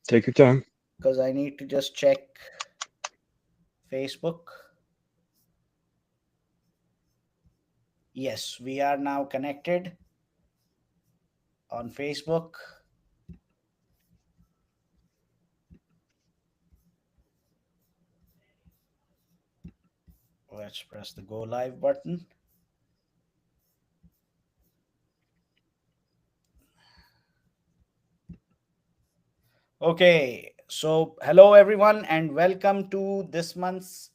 Take your time. because I need to just check Facebook. Yes, we are now connected on Facebook. Let's press the go live button. Okay, so hello everyone, and welcome to this month's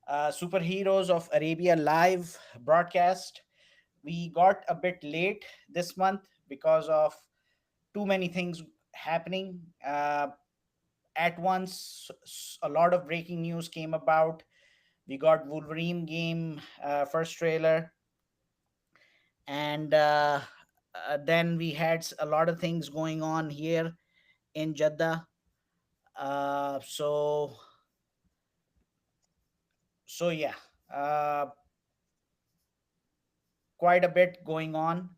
Superheroes of Arabia live broadcast. We got a bit late this month because of too many things happening at once. A lot of breaking news came about. We got Wolverine game first trailer, and then we had a lot of things going on here in Jeddah. So yeah, uh, quite a bit going on,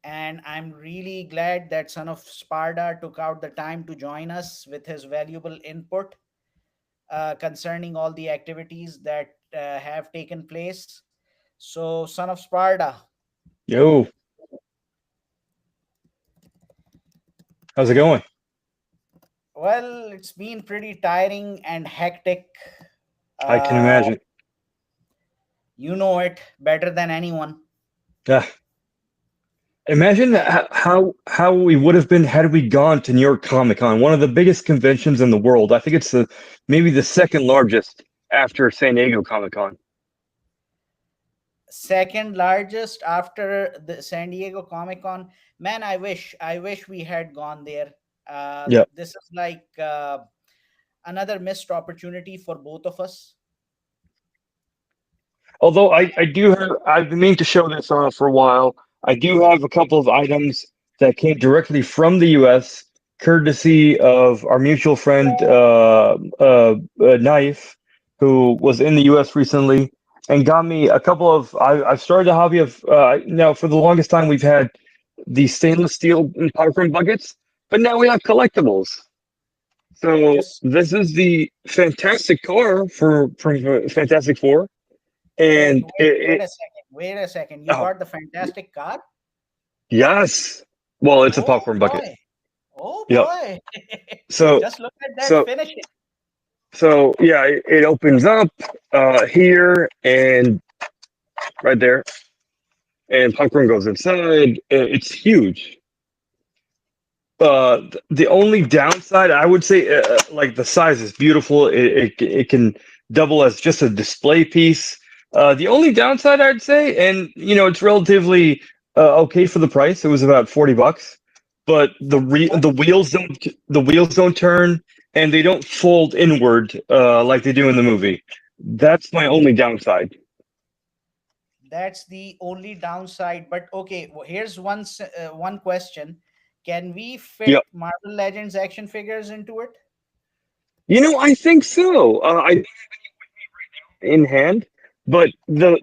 and I'm really glad that Son of Sparda took out the time to join us with his valuable input concerning all the activities that have taken place. So, Son of Sparda, Yo, how's it going? well, it's been pretty tiring and hectic. I can Uh, imagine. you know it better than anyone. Yeah. Imagine And how we would have been had we gone to New York Comic Con, one of the biggest conventions in the world. I think it's the maybe the second largest after San Diego Comic Con. second largest after the San Diego Comic Con. Man, I wish we had gone there. Yeah. This is like another missed opportunity for both of us. Although I do have, I've been meaning to show this for a while. I do have a couple of items that came directly from the U.S., courtesy of our mutual friend Knife, who was in the U.S. recently and got me a couple of. I've started a hobby of now for the longest time we've had these stainless steel popcorn buckets, but now we have collectibles. So Just this is the Fantastic Car for from Fantastic Four, wait, and wait, wait a second. Wait a second. You oh got the fantastic car? yes, well it's a Oh popcorn bucket. boy. Oh Yep. boy. So Just look at that so finishing. yeah, it opens up here and right there, and popcorn goes inside. It's huge. The only downside I would say, like the size is beautiful. It can double as just a display piece. The only downside I'd say, and it's relatively okay for the price. It was about $40, but 40 bucks. the wheels don't turn and they don't fold inward like they do in the movie. That's my only downside. That's the only downside. But okay, here's one question. Can we Yep. fit Marvel Legends action figures into it? I think so. I in hand. But the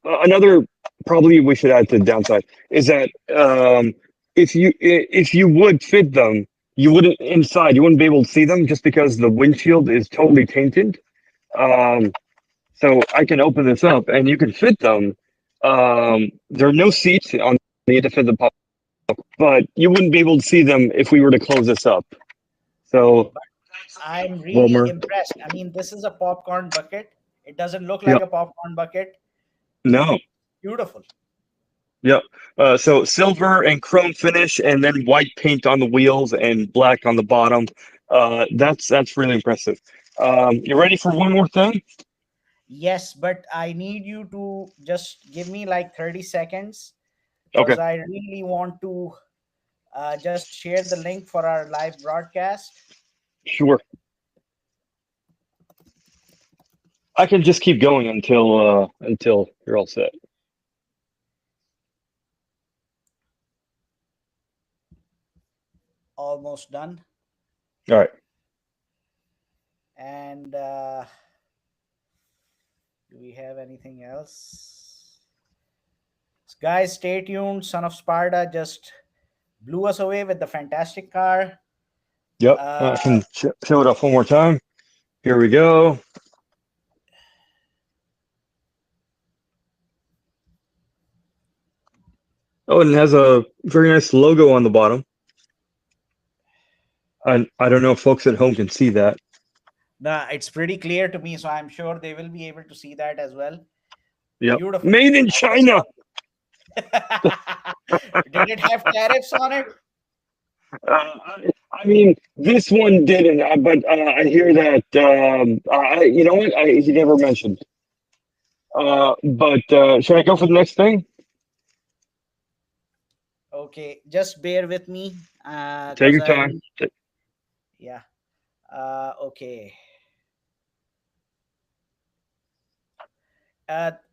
another probably we should add to the downside is that if you would fit them, you wouldn't inside. You wouldn't be able to see them just because the windshield is totally tainted. Um, so I can open this up and you can fit them. There are no seats on the to fit the pop, but you wouldn't be able to see them if we were to close this up. So But I'm really Wilmer, impressed. I mean, this is a popcorn bucket. It doesn't look like yeah, a popcorn bucket. no. Beautiful. Yep. So silver and chrome finish, and then white paint on the wheels and black on the bottom. That's really impressive. You ready for one more thing? Yes, but I need you to just give me like 30 seconds because Okay, I really want to just share the link for our live broadcast. sure. I can just keep going until you're all set. Almost done. All right. And do we have anything else? Guys, stay tuned. Son of Sparda just blew us away with the fantastic car. Yep. Uh, I can show it off one more time. Here we go. Oh, and it has a very nice logo on the bottom. I don't know if folks at home can see that. it's pretty clear to me, so I'm sure they will be able to see that as well. Yep. Beautiful. Made in I just China. love it. Did it have tariffs on it? I mean, this one didn't, but I hear that. You know what? He never mentioned. But should I go for the next thing? Okay, just bear with me, Take because your I time. need. Yeah. Okay.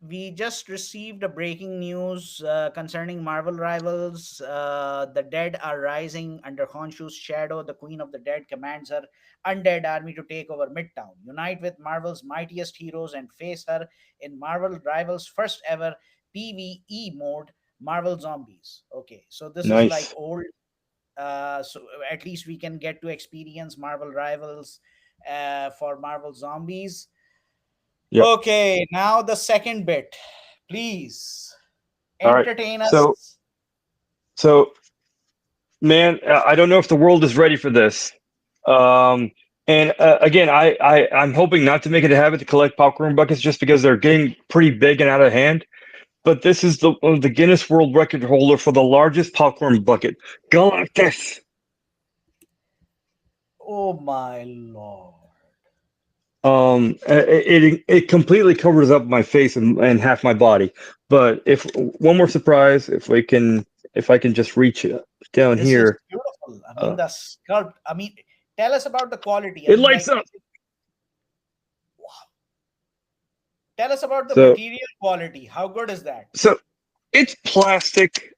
We just received a breaking news concerning Marvel Rivals. The dead are rising under Khonshu's shadow. The Queen of the Dead commands her undead army to take over Midtown. Unite with Marvel's mightiest heroes and face her in Marvel Rivals' first ever PvE mode, Marvel Zombies. Okay, so this is like Nice. old. So at least we can get to experience Marvel Rivals for Marvel Zombies. Yep. Okay, now the second bit. Please All right. entertain So, us. so, man, I don't know if the world is ready for this. Um, and again, I'm hoping not to make it a habit to collect popcorn buckets just because they're getting pretty big and out of hand. But this is the Guinness World Record holder for the largest popcorn bucket, Galactus. Oh my lord. It completely covers up my face and half my body. But if one more surprise, if I can just reach it down This is here, beautiful. I mean, uh, the sculpt. I mean, tell us about the quality. I it mean, lights like, up. wow. Tell us about the So material quality. How good is that? so it's plastic.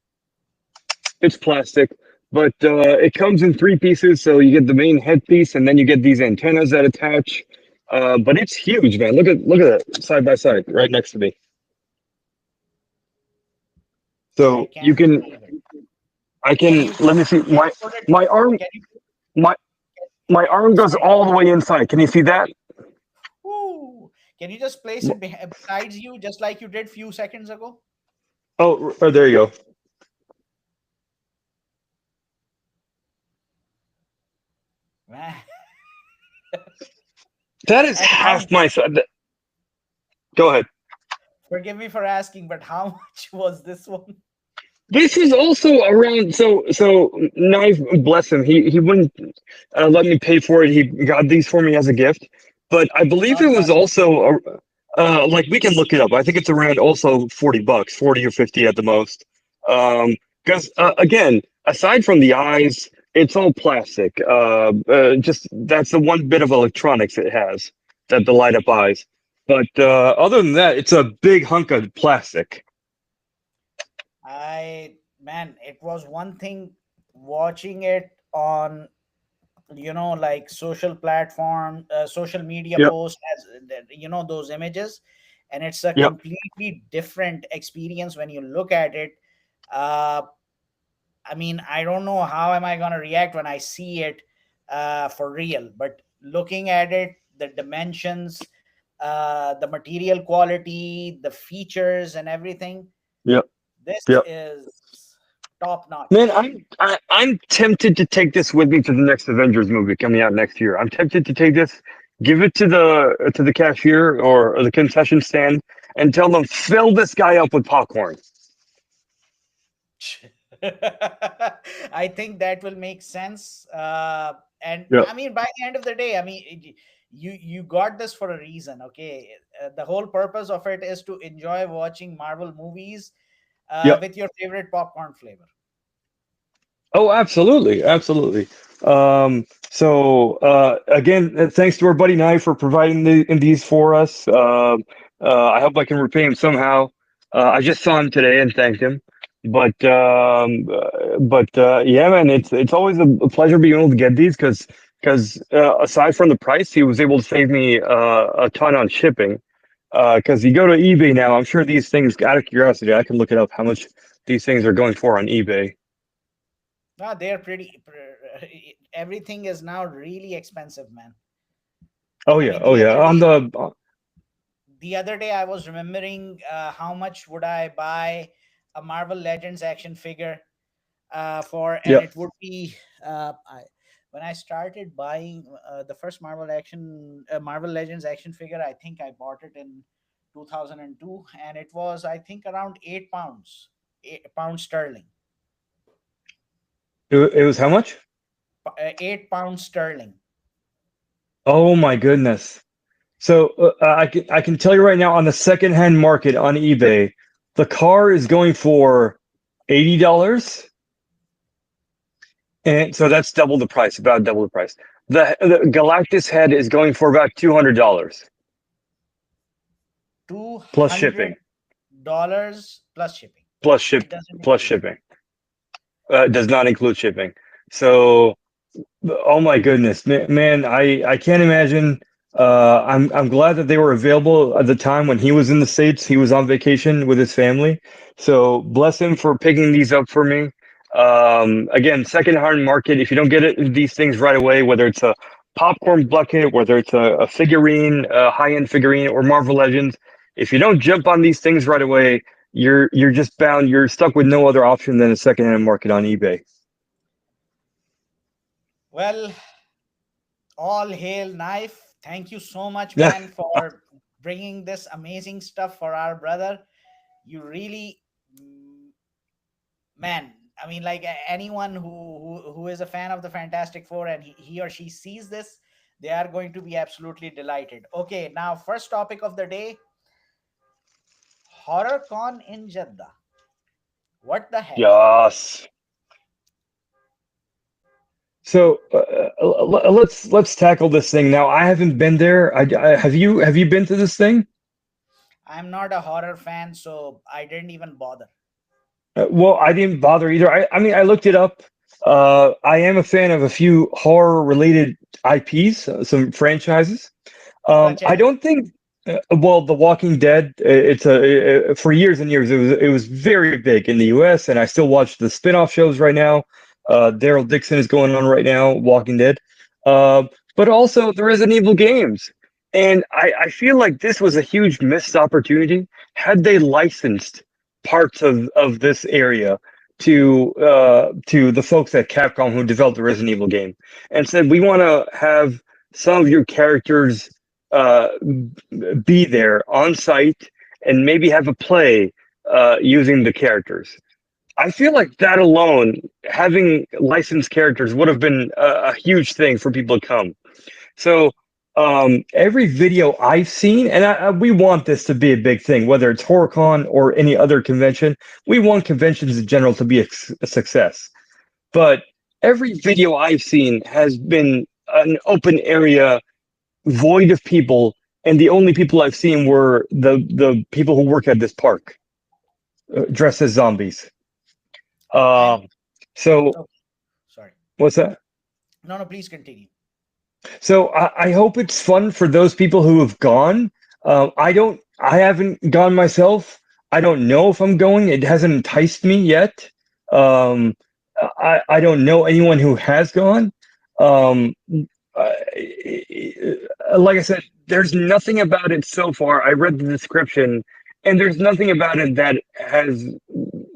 It's plastic, but it comes in three pieces. So you get the main headpiece, and then you get these antennas that attach. But it's huge, man. Look at that side by side, right next to me. I So you can't can, believe it. I Can can you let me see put it? my arm, Can you? my my arm goes Sorry. all the way inside. Can you see that? Ooh. Can you just place it besides you, just like you did few seconds ago? Oh, there you go. Man. That is And how? half my side. Go ahead. Forgive me for asking, but how much was this one? This is also around. So knife, bless him. He wouldn't let me pay for it. He got these for me as a gift, but I believe God it was bless him. also like we can look it up. I think it's around also $40, 40 or 50 at the most. Because again, aside from the eyes, it's all plastic. Just that's the one bit of electronics it has that the light up eyes. But other than that, it's a big hunk of plastic. Man, it was one thing watching it on, like social platform, social media Yep. posts, as those images, and it's a Yep. completely different experience when you look at it. Uh, I mean, I don't know how am I gonna react when I see it for real, but looking at it, the dimensions, the material quality, the features, and everything, Yep. this Yep. is top Man, notch. I'm tempted to take this with me to the next Avengers movie coming out next year. I'm tempted to take this, give it to the cashier or the concession stand, and tell them fill this guy up with popcorn. I think that will make sense. And Yep. I mean, by the end of the day, I mean, you got this for a reason. Okay, the whole purpose of it is to enjoy watching Marvel movies Yep. with your favorite popcorn flavor. Oh, absolutely, absolutely. Again, thanks to our buddy Nye for providing these for us. I hope I can repay him somehow. I just saw him today and thanked him. Yeah, man, it's always a pleasure being able to get these because aside from the price, he was able to save me a ton on shipping. Because you go to eBay now, I'm sure these things. Out of curiosity, I can look it up how much these things are going for on eBay. Ah, they're everything is now really expensive, man. Oh I yeah, mean, oh yeah. On the the other day I was remembering how much would I buy a Marvel Legends action figure for, and yeah, it would be when I started buying the first Marvel Legends action figure. I think I bought it in 2002, and it was, I think, around £8, £8 sterling, it was how much? £8 sterling. Oh my goodness. So I can tell you right now on the secondhand market on eBay, the car is going for $80, and so that's double the price, about double the price. The Galactus head is going for about $200 two plus hundred shipping, dollars plus shipping. plus It ship, doesn't plus include shipping. shipping. Does not include shipping. So oh my goodness, man, I can't imagine. I'm glad that they were available at the time when he was in the States. He was on vacation with his family. So bless him for picking these up for me. Again, second-hand market. If you don't get these things right away, whether it's a popcorn bucket, whether it's a figurine, a high-end figurine, or Marvel Legends, if you don't jump on these things right away, you're just bound. You're stuck with no other option than a second-hand market on eBay. Well, all hail knife. Thank you so much, man, for bringing this amazing stuff for our brother. You really, mm, man. I mean, like anyone who is a fan of the Fantastic Four, and he or she sees this, they are going to be absolutely delighted. Okay, now first topic of the day: Horror Con in Jeddah. What the heck? Yes. So let's tackle this thing now. I haven't been there. Have you been to this thing? I'm not a horror fan, so I didn't even bother. Well, I didn't bother either. I mean, I looked it up. I am a fan of a few horror related IPs, some franchises. Such I as, don't think. Well, The Walking Dead. It's for years and years. It was very big in the U.S. and I still watch the spin-off shows right now. Daryl Dixon is going on right now, Walking Dead. Uh, but also the Resident Evil games, and I feel like this was a huge missed opportunity. Had they licensed parts of this area to the folks at Capcom who developed the Resident Evil game, and said we want to have some of your characters uh, be there on site and maybe have a play using the characters. I feel like that alone, having licensed characters, would have been a huge thing for people to come. So every video I've seen, and we want this to be a big thing, whether it's HorrorCon or any other convention, we want conventions in general to be a success. But every video I've seen has been an open area void of people, and the only people I've seen were the people who work at this park, dressed as zombies. and Um, so oh, sorry. what's that? No, no, please continue. So I hope it's fun for those people who have gone. I haven't gone myself. I don't know if I'm going. It hasn't enticed me yet. Um, I don't know anyone who has gone. Um, like I said, there's nothing about it so far. I read the description, and there's nothing about it that has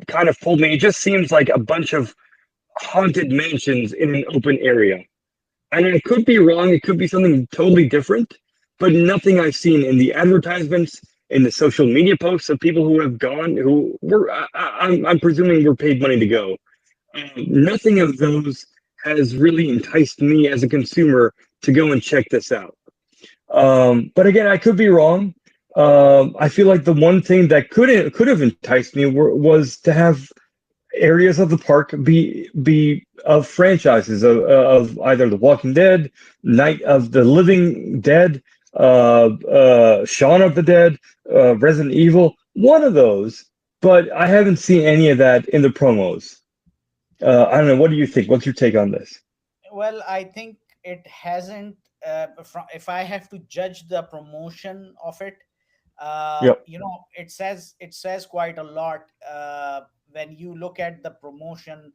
kind of pulled me. It just seems like a bunch of haunted mansions in an open area. And I could be wrong. It could be something totally different, but nothing I've seen in the advertisements, in the social media posts of people who have gone, who were, I'm presuming were paid money to go. Nothing of those has really enticed me as a consumer to go and check this out. But again, I could be wrong. I feel like the one thing that could have enticed me was to have areas of the park be of franchises of either The Walking Dead, Night of the Living Dead, Shaun of the Dead, Resident Evil, one of those. But I haven't seen any of that in the promos. I don't know. What do you think? What's your take on this? Well, I think it hasn't. If I have to judge the promotion of it, Yep. it says quite a lot when you look at the promotion.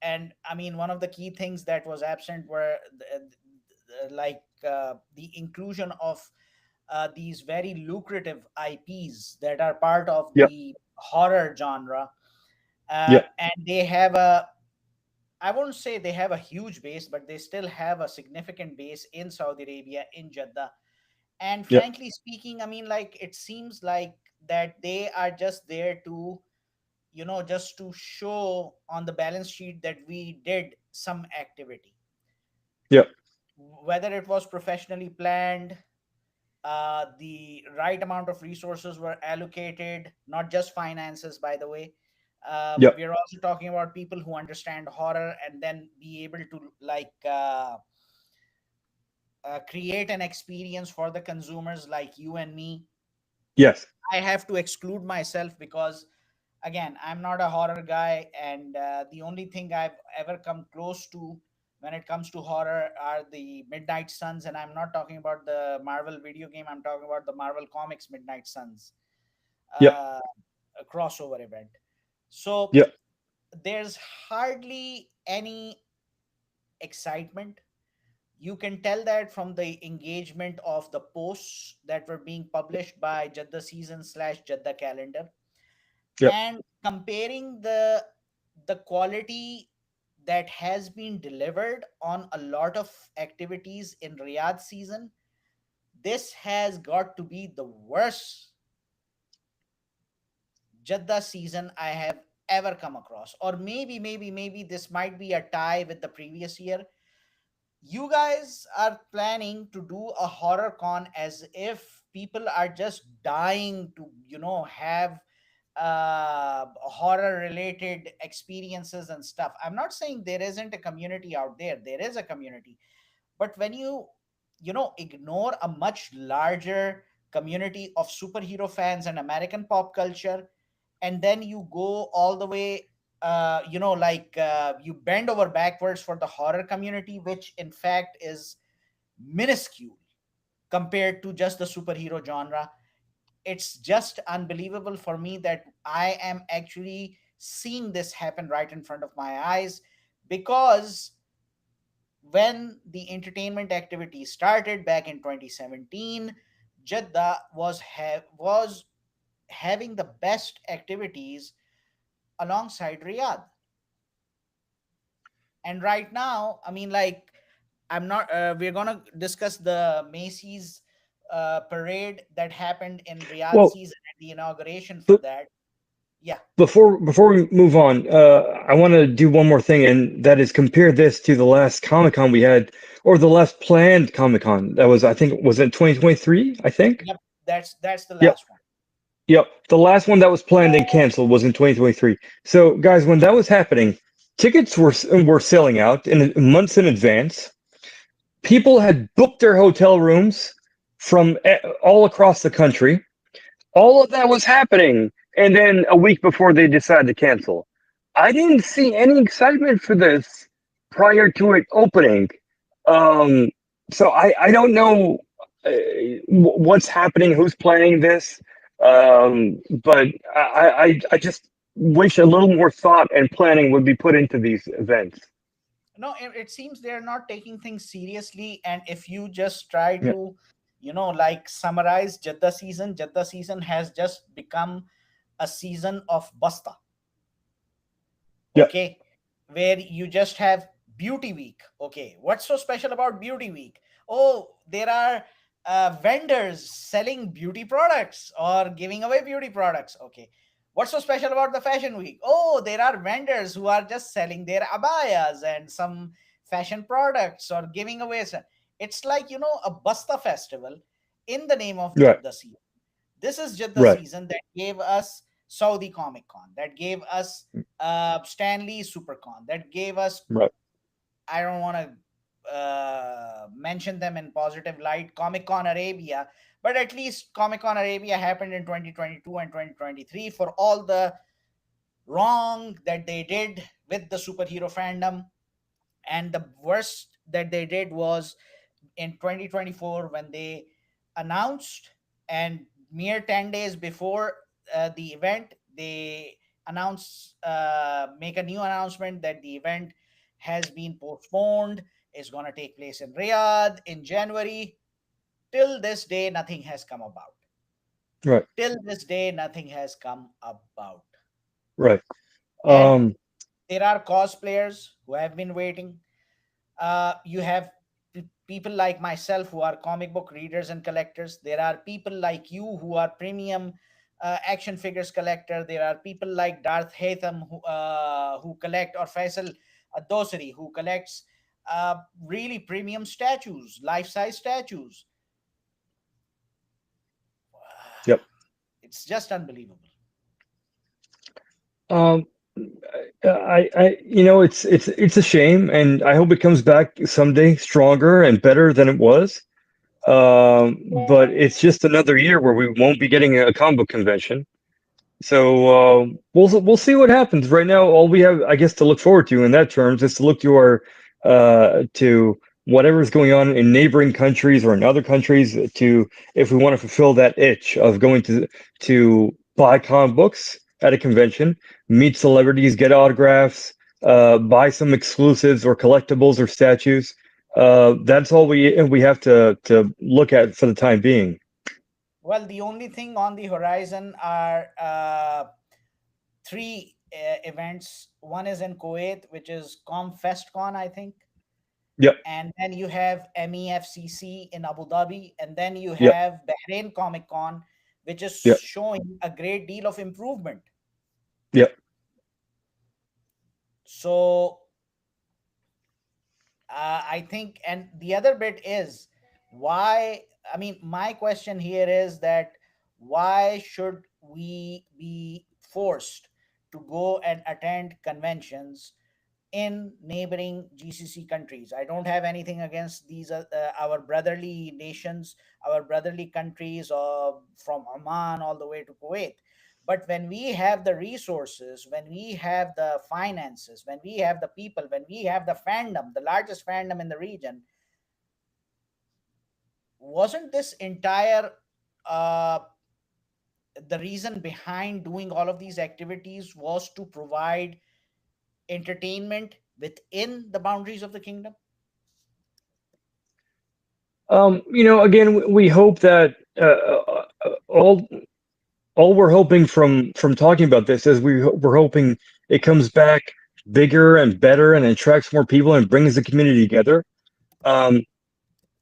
And I mean, one of the key things that was absent were the inclusion of these very lucrative IPs that are part of Yep. the horror genre. Yep. And they have a, I won't say they have a huge base, but they still have a significant base in Saudi Arabia, in Jeddah. And Yep. frankly speaking, I mean, like, it seems like that they are just there to, just to show on the balance sheet that we did some activity, Yep. whether it was professionally planned, the right amount of resources were allocated, not just finances, by the way. Yep. We're also talking about people who understand horror and then be able to, create an experience for the consumers like you and me. Yes. I have to exclude myself because, again, I'm not a horror guy, and the only thing I've ever come close to when it comes to horror are the Midnight Suns, and I'm not talking about the Marvel video game. I'm talking about the Marvel Comics Midnight Suns, Yep. uh, a crossover event. So Yep. there's hardly any excitement. You can tell that from the engagement of the posts that were being published by Jeddah Season slash Jeddah Calendar, Yep. and comparing the quality that has been delivered on a lot of activities in Riyadh season. This has got to be the worst Jeddah season I have ever come across. Or maybe this might be a tie with the previous year. You guys are planning to do a horror con as if people are just dying to, have horror related experiences and stuff. I'm not saying there isn't a community out there. There is a community. But when you ignore a much larger community of superhero fans and American pop culture, and then you go all the way, you bend over backwards for the horror community, which in fact is minuscule compared to just the superhero genre. It's just unbelievable for me that I am actually seeing this happen right in front of my eyes, because when the entertainment activity started back in 2017, Jeddah was having the best activities alongside Riyadh. And right now, I mean, like, I'm not. We're gonna discuss the Macy's parade that happened in Riyadh Well, season and the inauguration for but that. Yeah. before we move on, I want to do one more thing, and that is compare this to the last Comic Con we had, or the last planned Comic Con. That was, I think, was it 2023? I think. Yep. That's the Yep. last one. Yep. The last one that was planned and canceled was in 2023. So, guys, when that was happening, tickets were selling out in months in advance. People had booked their hotel rooms from all across the country. All of that was happening, and then a week before they decided to cancel. I didn't see any excitement for this prior to it opening. Um, so I don't know what's happening, who's planning this, but I just wish a little more thought and planning would be put into these events. No, it seems they're not taking things seriously. And if you just try Yeah, to, summarize Jeddah season has just become a season of basta. yeah, Okay, where you just have beauty week. Okay, what's so special about beauty week? Oh, there are vendors selling beauty products or giving away beauty products. Okay, what's so special about the fashion week? Oh, there are vendors who are just selling their abayas and some fashion products or giving away it's like, a basta festival in the name of right, Jeddah season. This is Jeddah right, season that gave us Saudi Comic Con, that gave us Stanley Supercon, that gave us, right. I don't want to mention them in positive light, Comic Con Arabia, but at least Comic Con Arabia happened in 2022 and 2023 for all the wrong that they did with the superhero fandom. And the worst that they did was in 2024 when they announced, and mere 10 days before the event, they make a new announcement that the event has been postponed. It's going to take place in Riyadh in January. Till this day, nothing has come about. Right. Till this day, nothing has come about. Right. And Um, there are cosplayers who have been waiting. You have people like myself who are comic book readers and collectors. There are people like you who are premium action figures collector. There are people like Darth Hatham who collect, or Faisal Dosari who collects really premium statues, life size statues. yep. It's just unbelievable. Um, it's a shame, and I hope it comes back someday stronger and better than it was. But it's just another year where we won't be getting a comic book convention. So we'll see what happens. Right now, all we have, I guess, to look forward to in that terms is to look to our to whatever's going on in neighboring countries or in other countries to if we want to fulfill that itch of going to buy comic books at a convention, meet celebrities, get autographs, buy some exclusives or collectibles or statues. That's all we have to look at for the time being. Well, the only thing on the horizon are three events. One is in Kuwait, which is ComFestCon, I think. Yep, And then you have MEFCC in Abu Dhabi. And then you yep, have Bahrain Comic Con, which is yep, showing a great deal of improvement. yep. So I think, and the other bit is why. I mean, my question here is that why should we be forced to go and attend conventions in neighboring GCC countries? I don't have anything against these our brotherly nations, our brotherly countries, from Oman all the way to Kuwait. But when we have the resources, when we have the finances, when we have the people, when we have the fandom, the largest fandom in the region, wasn't this entire uh, the reason behind doing all of these activities was to provide entertainment within the boundaries of the kingdom? Again, we hope that all we're hoping from talking about this is we're hoping it comes back bigger and better and attracts more people and brings the community together. Um,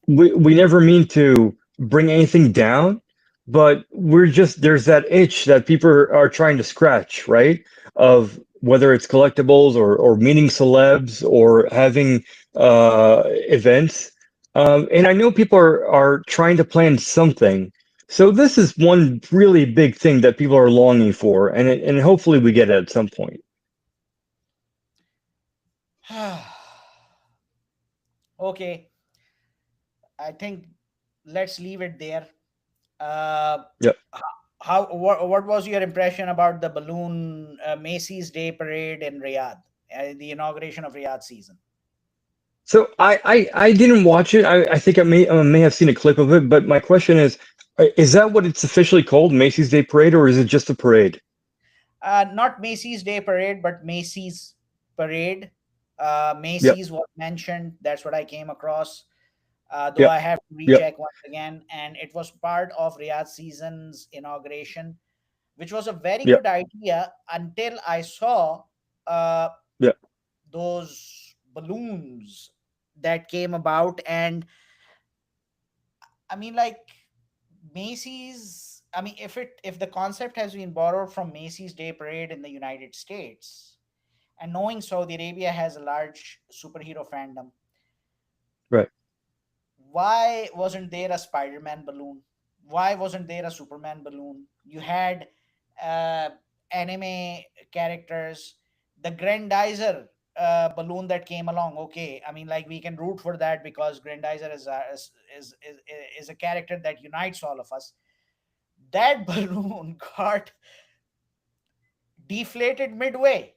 we never mean to bring anything down, but we're just there's that itch that people are trying to scratch, right? Of whether it's collectibles or meeting celebs or having events. And I know people are trying to plan something. So this is one really big thing that people are longing for, and hopefully we get it at some point. Okay, I think let's leave it there. Uh, Yep. what was your impression about the balloon Macy's Day Parade in Riyadh, the inauguration of Riyadh season? So I didn't watch it. I think I may have seen a clip of it, but my question is that what it's officially called, Macy's Day Parade, or is it just a parade? Not Macy's Day Parade, but Macy's Parade. Yep, Macy's was mentioned. That's what I came across. Though yep, I have to yep, recheck once again, and it was part of Riyadh season's inauguration, which was a very yep, good idea until I saw uh, yep. those balloons that came about. And I mean, like, Macy's, I mean, if the concept has been borrowed from Macy's Day Parade in the United States, and knowing Saudi Arabia has a large superhero fandom, Right. why wasn't there a Spider-Man balloon? Why wasn't there a Superman balloon? You had uh, anime characters, the Grandizer balloon that came along. Okay, I mean, like, we can root for that because Grandizer is a character that unites all of us. That balloon got deflated midway.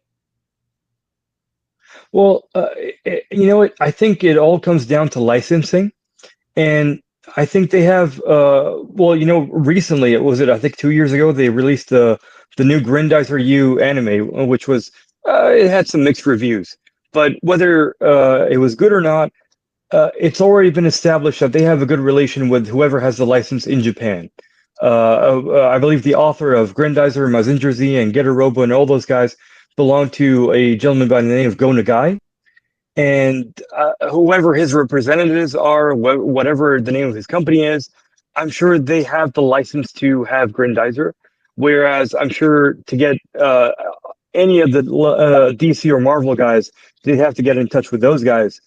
Well, you know what? I think it all comes down to licensing, and I think they have. Well, recently it was it. I think 2 years ago they released the new Grandizer U anime, which was it had some mixed reviews. But whether it was good or not, it's already been established that they have a good relation with whoever has the license in Japan. I believe the author of Grandizer, Mazinger Z, and Getter Robo, and all those guys belong to a gentleman by the name of Go Nagai. And whoever his representatives are, whatever the name of his company is, I'm sure they have the license to have Grandizer. Whereas I'm sure to get any of the DC or Marvel guys, they have to get in touch with those guys,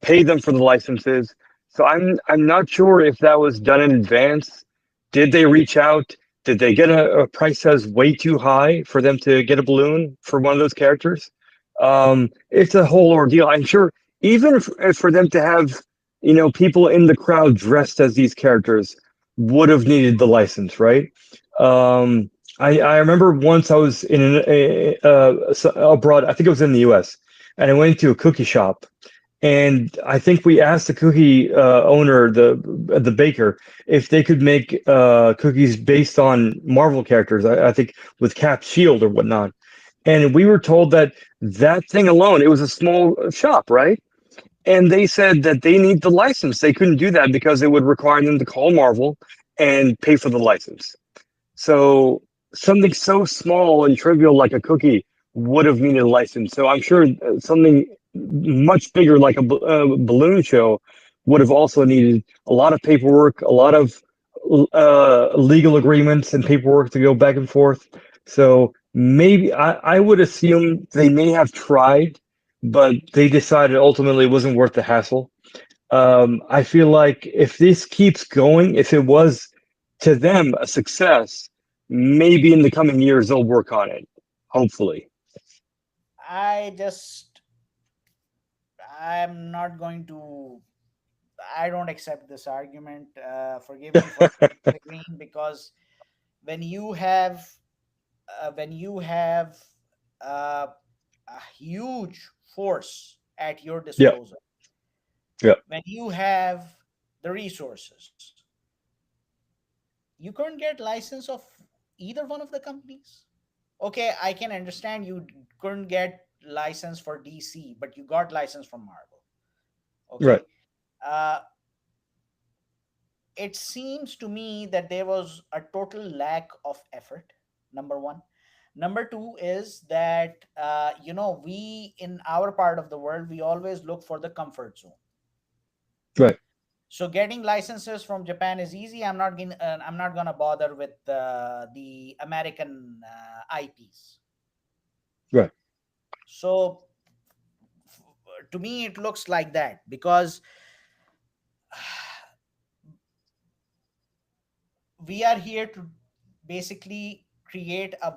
pay them for the licenses. So I'm not sure if that was done in advance. Did they reach out? Did they get a price that's way too high for them to get a balloon for one of those characters? It's a whole ordeal. I'm sure even if for them to have, people in the crowd dressed as these characters would have needed the license, right? I remember once I was in abroad. I think it was in the U.S. and I went to a cookie shop, and I think we asked the cookie owner, the baker, if they could make cookies based on Marvel characters. I think with Cap, Shield, or whatnot. And we were told that that thing alone, it was a small shop, right? And they said that they need the license. They couldn't do that because it would require them to call Marvel and pay for the license. So something so small and trivial like a cookie would have needed a license. So I'm sure something much bigger like a balloon show would have also needed a lot of paperwork, a lot of legal agreements and paperwork to go back and forth. So maybe I would assume they may have tried, but they decided ultimately it wasn't worth the hassle. I feel like if this keeps going, if it was to them a success, maybe in the coming years they'll work on it. Hopefully. I just, I'm not going to, I don't accept this argument. Forgive me for disagreeing, because when you have, when you have uh, a huge force at your Yeah, disposal, yeah, when you have the resources, you couldn't get license of either one of the companies. Okay, I can understand you couldn't get license for DC, but you got license from Marvel. right, Okay. uh, it seems to me that there was a total lack of effort, number one. Number two is that we, in our part of the world, we always look for the comfort zone. right, So getting licenses from Japan is easy. I'm not gonna bother with the American IPs. right, So to me it looks like that, because we are here to basically create a,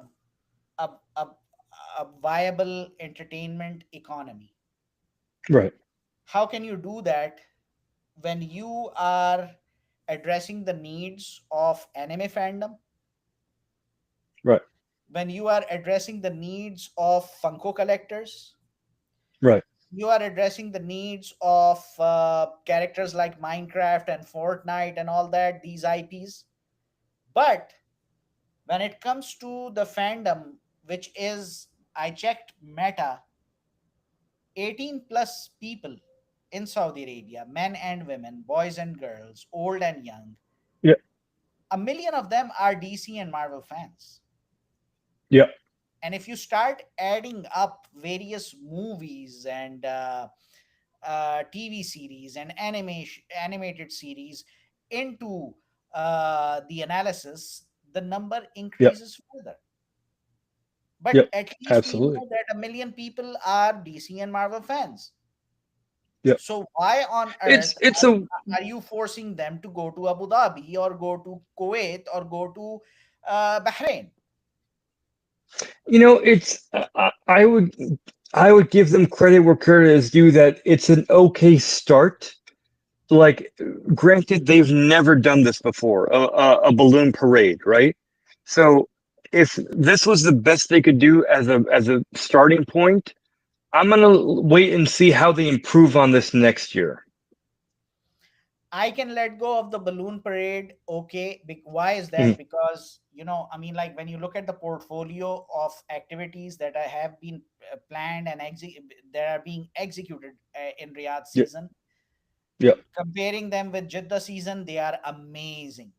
a, a viable entertainment economy. right, How can you do that when you are addressing the needs of anime fandom, right, when you are addressing the needs of Funko collectors, right. you are addressing the needs of characters like Minecraft and Fortnite and all that, these IPs. But when it comes to the fandom, which is, I checked Meta, 18 plus people in Saudi Arabia, men and women, boys and girls, old and young, Yeah, a million of them are DC and Marvel fans. yeah, And if you start adding up various movies and TV series and animated series into the analysis, the number yeah, increases further. But yeah. at least we Absolutely. know that a million people are DC and Marvel fans. Yeah. So why on It's earth it's a are you forcing them to go to Abu Dhabi or go to Kuwait or go to Bahrain? it's I would give them credit where credit is due that it's an okay start. Like, granted, they've never done this before, a balloon parade, right? So if this was the best they could do as a starting point, I'm gonna wait and see how they improve on this next year. I can let go of the balloon parade. Okay. Why is that? Mhm. Because, I mean, like when you look at the portfolio of activities that I have been planned and that are being executed in Riyadh Yeah, season, yeah, comparing them with Jeddah season, they are amazing.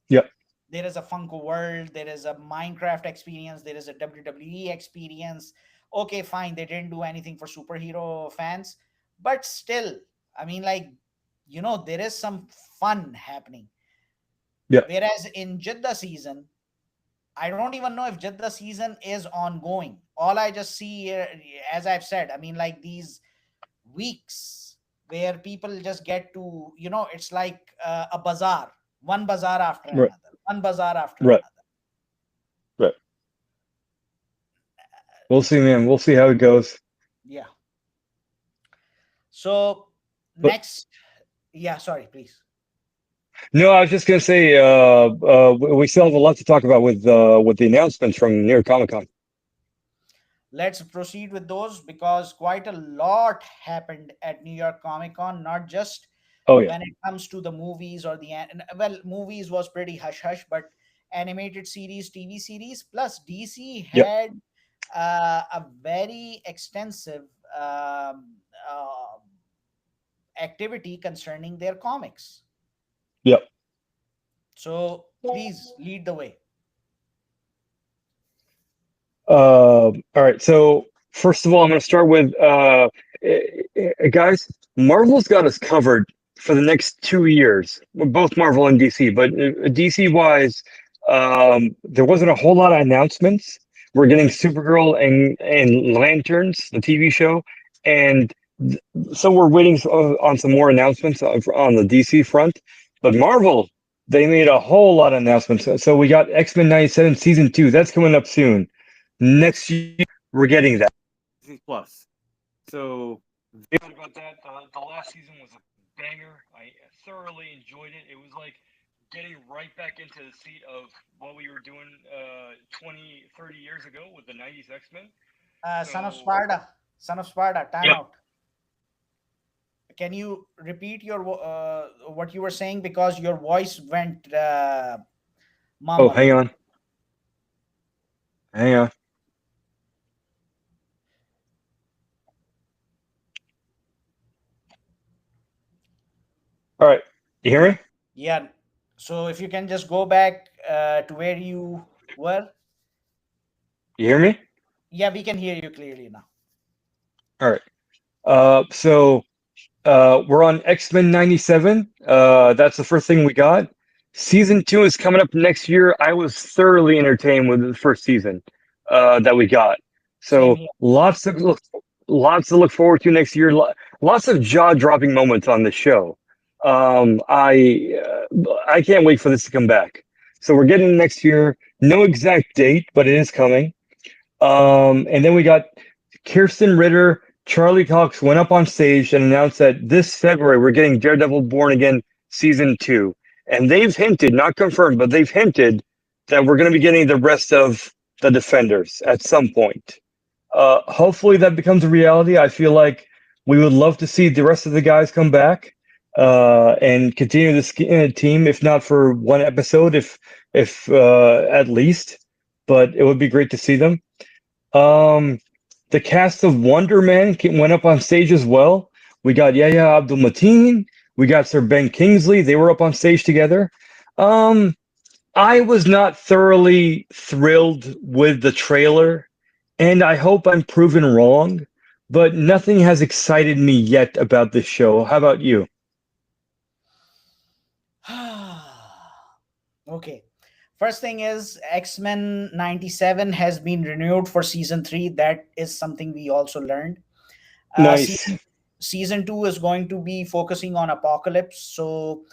yeah, There is a Funko World, there is a Minecraft experience, there is a WWE experience. Okay, fine, they didn't do anything for superhero fans, but still, I mean, like, there is some fun happening. yeah. Whereas in Jeddah season, I don't even know if Jeddah season is ongoing. All I just see here, as I've said, I mean, like these weeks where people just get to, it's like a bazaar, one bazaar after Right, another, one bazaar after right, another. right. We'll see, man. We'll see how it goes. Yeah. So But next, yeah, sorry, please. no, I was just gonna say, we still have a lot to talk about with the announcements from New York Comic Con. Let's proceed with those because quite a lot happened at New York Comic Con, not just Oh yeah, when it comes to the movies or well, movies was pretty hush hush, but animated series, TV series, plus DC yep, had a very extensive activity concerning their comics. yep. So please lead the way. All right. So first of all, I'm going to start with guys. Marvel's got us covered for the next 2 years. Both Marvel and DC, but DC wise, there wasn't a whole lot of announcements. We're getting Supergirl and Lanterns, the TV show, and so we're waiting on some more announcements on the DC front. But Marvel, they made a whole lot of announcements. So we got X-Men 97 season 2. That's coming up soon. Next year, we're getting that. Disney Plus. So very excited about that. The last season was a banger. I thoroughly enjoyed it. It was like getting right back into the seat of what we were doing 20, 30 years ago with the 90s X-Men. Son of So, Sparda, Son of Sparda, yep. timeout. Can you repeat what you were saying because your voice went Oh, mumble? hang on. Hang on. All right. You hear me? Yeah. So if you can just go back to where you were. You hear me? Yeah, we can hear you clearly now. All right. So we're on X-Men 97. That's the first thing we got. Season 2 is coming up next year. I was thoroughly entertained with the first season that we got. Same So here. lots to look forward to next year. Lots of jaw-dropping moments on the show. I can't wait for this to come back. So we're getting next year. No exact date, but it is coming. And then we got Kirsten Ritter, Charlie Cox went up on stage and announced that this February we're getting Daredevil Born Again season 2. And they've hinted, not confirmed, but they've hinted that we're going to be getting the rest of the Defenders at some point. Hopefully that becomes a reality. I feel like we would love to see the rest of the guys come back and continue this team, if not for one episode, if at least. But it would be great to see them. Um, the cast of Wonder Man went up on stage as well. We got Yahya Abdul Mateen. We got Sir Ben Kingsley. They were up on stage together. Um, I was not thoroughly thrilled with the trailer, and I hope I'm proven wrong, but nothing has excited me yet about this show. How about you? Okay. First thing is X-Men 97 has been renewed for season 3. That is something we also learned. Nice. Season 2 is going to be focusing on Apocalypse. So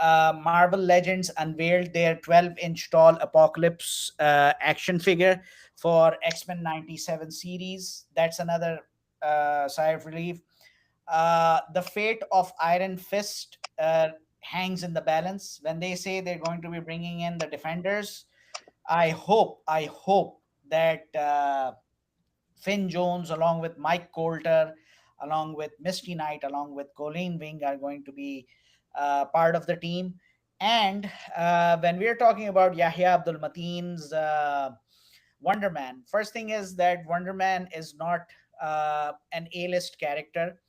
Marvel Legends unveiled their 12-inch tall Apocalypse action figure for X-Men 97 series. That's another sigh of relief. The fate of Iron Fist hangs in the balance. When they say they're going to be bringing in the Defenders, I hope that Finn Jones, along with Mike Coulter, along with Misty Knight, along with Colleen Wing, are going to be part of the team. And when we're talking about Yahya Abdul Mateen's Wonder Man, first thing is that Wonder Man is not an A-list character.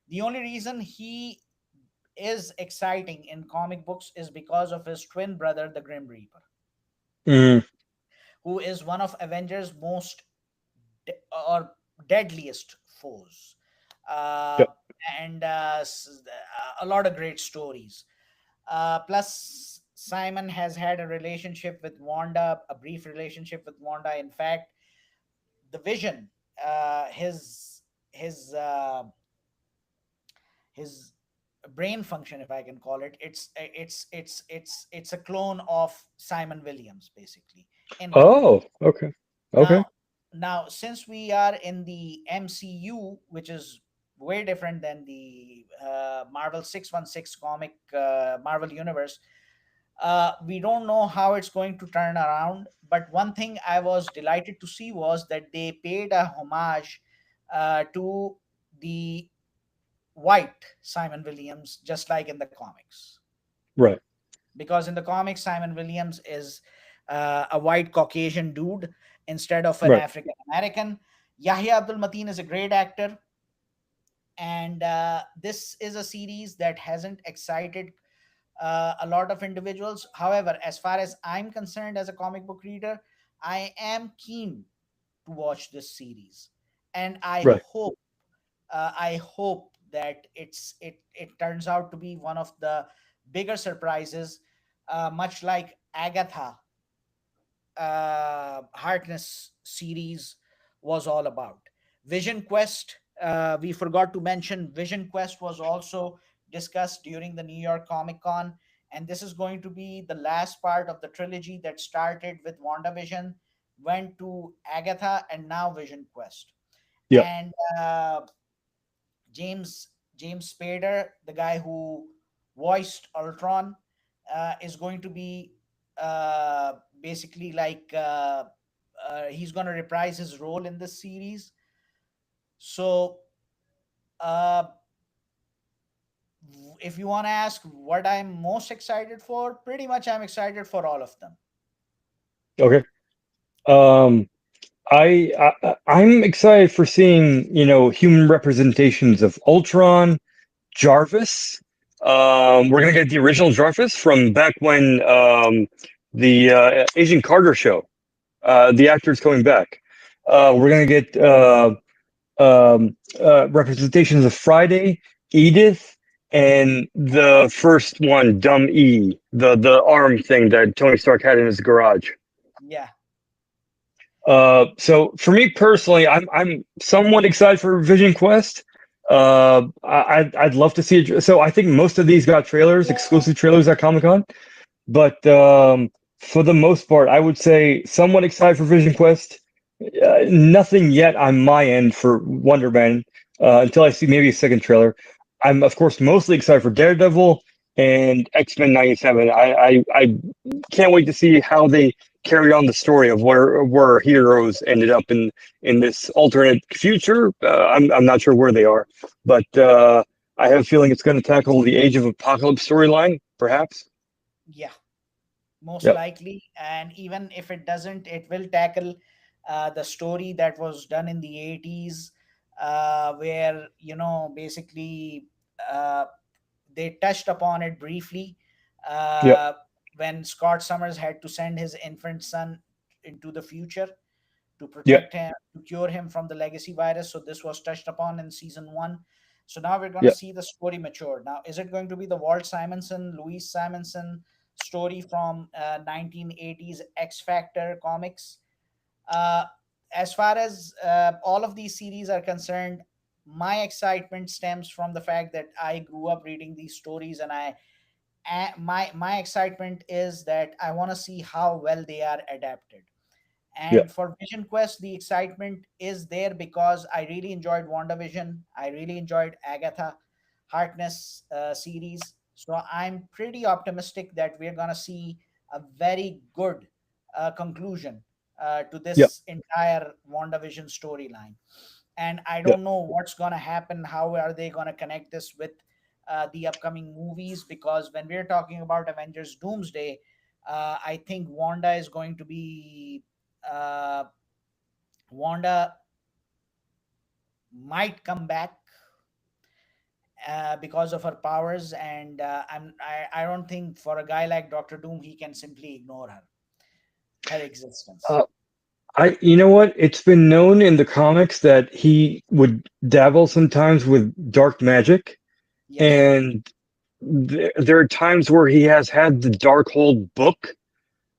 The only reason he is exciting in comic books is because of his twin brother, the Grim Reaper, Mm, who is one of Avengers' most or deadliest foes. Uh, yep. and a lot of great stories. Plus, Simon has had a relationship with Wanda, a brief relationship with Wanda. In fact, the Vision, his his brain function, if I can call it, it's a clone of Simon Williams, basically, in comic. Oh, okay. Okay. Now, since we are in the MCU, which is way different than the Marvel 616 comic, Marvel universe, we don't know how it's going to turn around. But one thing I was delighted to see was that they paid a homage to the white Simon Williams, just like in the comics. Right. Because in the comics, Simon Williams is a white Caucasian dude instead of an Right. African American. Yahya Abdul Mateen is a great actor, and this is a series that hasn't excited a lot of individuals. However, as far as I'm concerned, as a comic book reader, I am keen to watch this series, and Right. I hope that it turns out to be one of the bigger surprises, much like Agatha Harkness series was all about. Vision Quest, we forgot to mention, Vision Quest was also discussed during the New York Comic Con, and this is going to be the last part of the trilogy that started with WandaVision, went to Agatha, and now Vision Quest. Yep. And James Spader, the guy who voiced Ultron, is going to be basically like he's going to reprise his role in this series. So, uh, if you want to ask what I'm most excited for, pretty much I'm excited for all of them. Okay. Um, I'm excited for seeing, human representations of Ultron, Jarvis. We're gonna get the original Jarvis from back when the Agent Carter show. The actor's coming back. We're gonna get representations of Friday, Edith, and the first one, Dumb E, the arm thing that Tony Stark had in his garage. Yeah, So for me personally, I'm somewhat excited for Vision Quest. I'd love to see it. So I think most of these got trailers, exclusive trailers at Comic Con. But for the most part, I would say somewhat excited for Vision Quest. Nothing yet on my end for Wonder Man until I see maybe a second trailer. I'm of course mostly excited for Daredevil and X-Men '97. I can't wait to see how they carry on the story of where heroes ended up in this alternate future. I'm not sure where they are, but I have a feeling it's going to tackle the Age of Apocalypse storyline, perhaps. yeah, most Yep. likely. And even if it doesn't, it will tackle the story that was done in the 80s, where, basically, uh, they touched upon it briefly, Yep. uh, when Scott Summers had to send his infant son into the future to Yep. protect him, to cure him from the legacy virus. So this was touched upon in season one. So now we're going to Yep. see the story mature. Now, is it going to be the Walt Simonson, Louise Simonson story from 1980s X Factor comics? Uh, as far as all of these series are concerned, my excitement stems from the fact that I grew up reading these stories, and my excitement is that I want to see how well they are adapted. Yep. And for Vision Quest, the excitement is there because I really enjoyed WandaVision. I really enjoyed Agatha Harkness series. So I'm pretty optimistic that we're going to see a very good conclusion to Yep. this entire WandaVision storyline. and I Yeah. don't know what's going to happen. How are they going to connect this with the upcoming movies? Because when we're talking about Avengers Doomsday, I think Wanda is going to be uh, Wanda might come back because of her powers, and I don't think for a guy like Doctor Doom he can simply ignore her existence. Uh, you know what? It's been known in the comics that he would dabble sometimes with dark magic, Yes. and there are times where he has had the Darkhold book. Yeah.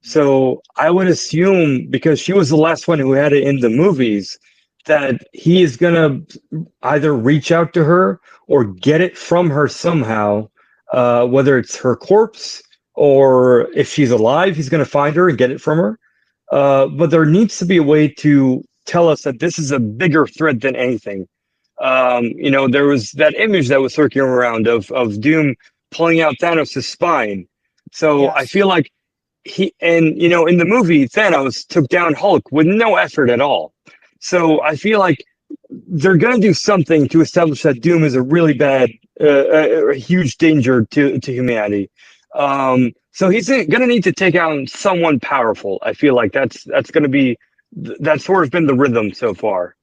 So I would assume, because she was the last one who had it in the movies, that he is gonna either reach out to her or get it from her somehow, whether it's her corpse or if she's alive, he's gonna find her and get it from her. But there needs to be a way to tell us that this is a bigger threat than anything. There was that image that was circulating around of Doom pulling out Thanos' spine. So I Yes. feel like in the movie, Thanos took down Hulk with no effort at all. So I feel like they're going to do something to establish that Doom is a really bad, a huge danger to humanity. So he's going to need to take out someone powerful. I feel like that's going to be that's sort of been the rhythm so far.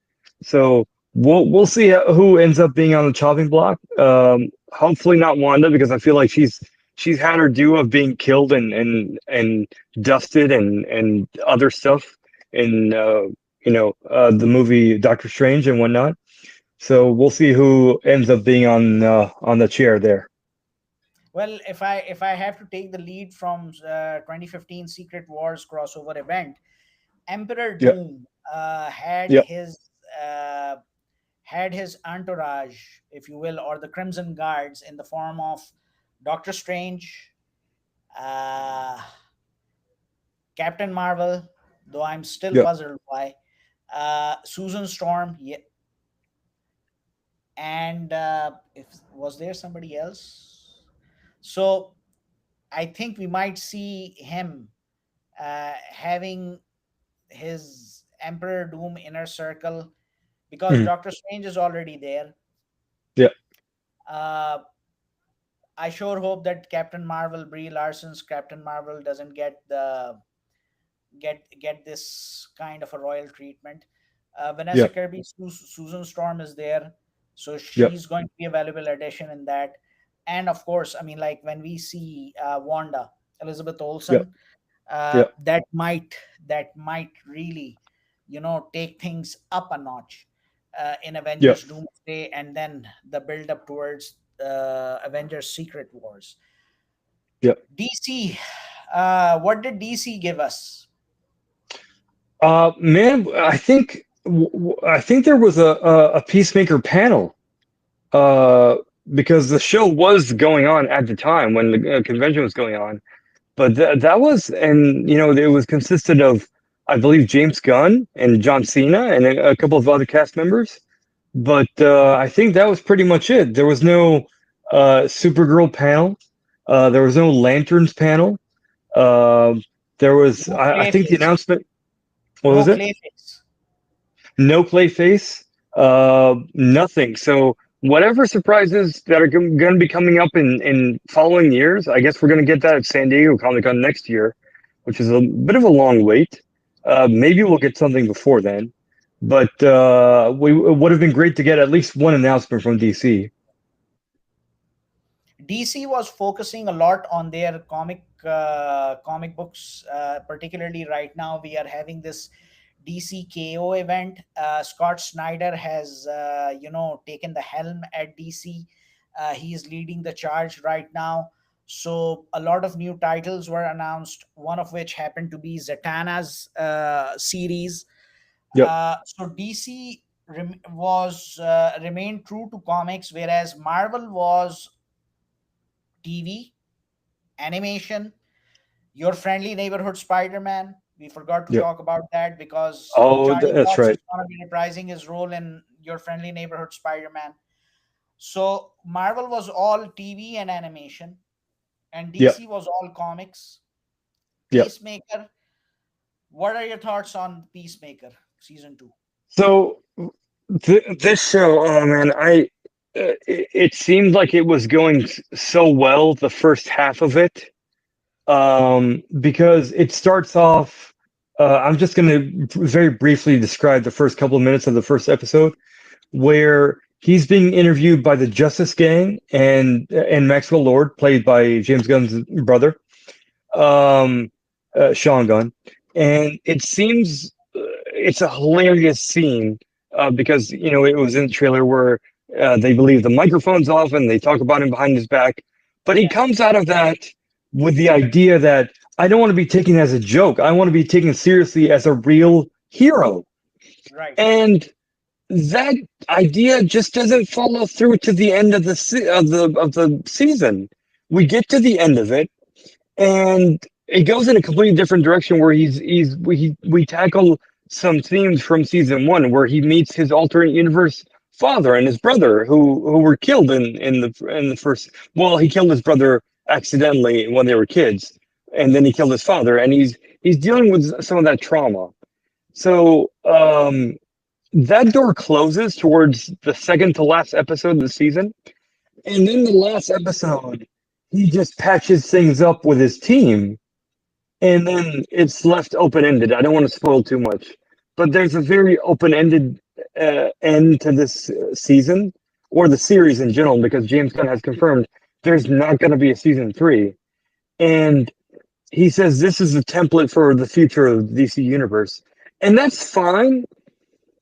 So we'll see who ends up being on the chopping block. Hopefully not Wanda, because I feel like she's had her due of being killed and dusted and other stuff in the movie Doctor Strange and whatnot. So we'll see who ends up being on the chair there. Well, if I have to take the lead from 2015 Secret Wars crossover event, Emperor Yeah, Doom had yeah, uh, his entourage, if you will, or the Crimson Guards, in the form of Doctor Strange, uh, Captain Marvel, though I'm still yeah. puzzled why, Susan Storm, yeah, and if was there somebody else? So I think we might see him having his Emperor Doom inner circle, because Mhm. Doctor Strange is already there. Yeah, Uh, I sure hope that Captain Marvel, Brie Larson's Captain Marvel, doesn't get this kind of a royal treatment. yeah, Vanessa Kirby, Susan Storm is there, so yeah, she's going to be a valuable addition in that. And of course, I mean, like when we see Wanda, Elizabeth yeah, Olsen, yeah, that might really, take things up a notch in yeah, Avengers Doomsday, and then the build up towards Avengers Secret Wars. yeah. DC, what did DC give us? Man, I think there was a Peacemaker panel, uh, because the show was going on at the time when the convention was going on. But that was, and it was consisted of, I believe, James Gunn and John Cena and a couple of other cast members. But I think that was pretty much it. There was no Supergirl panel. There was no Lanterns panel. Uh, there was, No I think, the Clayface. announcement. What No was it? Clayface. No Clayface. Nothing. So whatever surprises that are going to be coming up in following years, I guess we're going to get that at San Diego Comic Con next year, which is a bit of a long wait. Maybe we'll get something before then, but it would have been great to get at least one announcement from DC. DC was focusing a lot on their comic books, particularly right now. We are having this DC KO event. Scott Snyder has taken the helm at DC. He is leading the charge right now. So a lot of new titles were announced. One of which happened to be Zatanna's series. Yep, So DC was remained true to comics, whereas Marvel was TV, animation, your friendly neighborhood Spider-Man. We forgot to yep. talk about that because Oh, Charlie that's Cox right. is going to be reprising his role in your friendly neighborhood Spider-Man. So Marvel was all TV and animation, and Yep, DC was all comics. yep. Peacemaker. What are your thoughts on Peacemaker season two? So This show, oh man, it seemed like it was going so well the first half of it, because it starts off. I'm just going to very briefly describe the first couple of minutes of the first episode, where he's being interviewed by the Justice Gang and Maxwell Lord, played by James Gunn's brother, um, Sean Gunn, and it seems it's a hilarious scene, because it was in the trailer where they believe the microphone's off and they talk about him behind his back, but he Yeah, comes out of that with the idea that I don't want to be taken as a joke. I want to be taken seriously as a real hero, right. and that idea just doesn't follow through to the end of the season. We get to the end of it, and it goes in a completely different direction where we tackle some themes from season one where he meets his alternate universe father and his brother who were killed in the first. Well, he killed his brother accidentally when they were kids, and then he killed his father, and he's dealing with some of that trauma. So that door closes towards the second to last episode of the season, and in the last episode he just patches things up with his team, and then it's left open ended. I don't want to spoil too much, but there's a very open ended end to this season or the series in general because James Gunn has confirmed there's not going to be a season three, and he says this is the template for the future of the DC universe, and that's fine.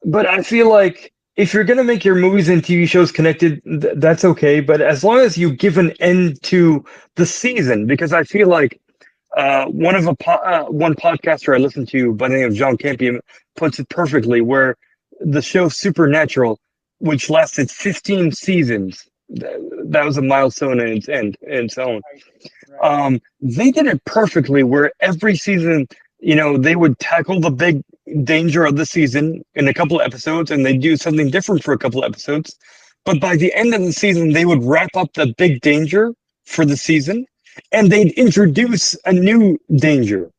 But I feel like if you're going to make your movies and TV shows connected, that's okay. But as long as you give an end to the season, because I feel like one podcaster I listened to by the name of John Campion puts it perfectly, where the show Supernatural, which lasted 15 seasons, that was a milestone in its own. Right, right. They did it perfectly, where every season, they would tackle the big danger of the season in a couple of episodes, and they'd do something different for a couple of episodes. But by the end of the season, they would wrap up the big danger for the season, and they'd introduce a new danger,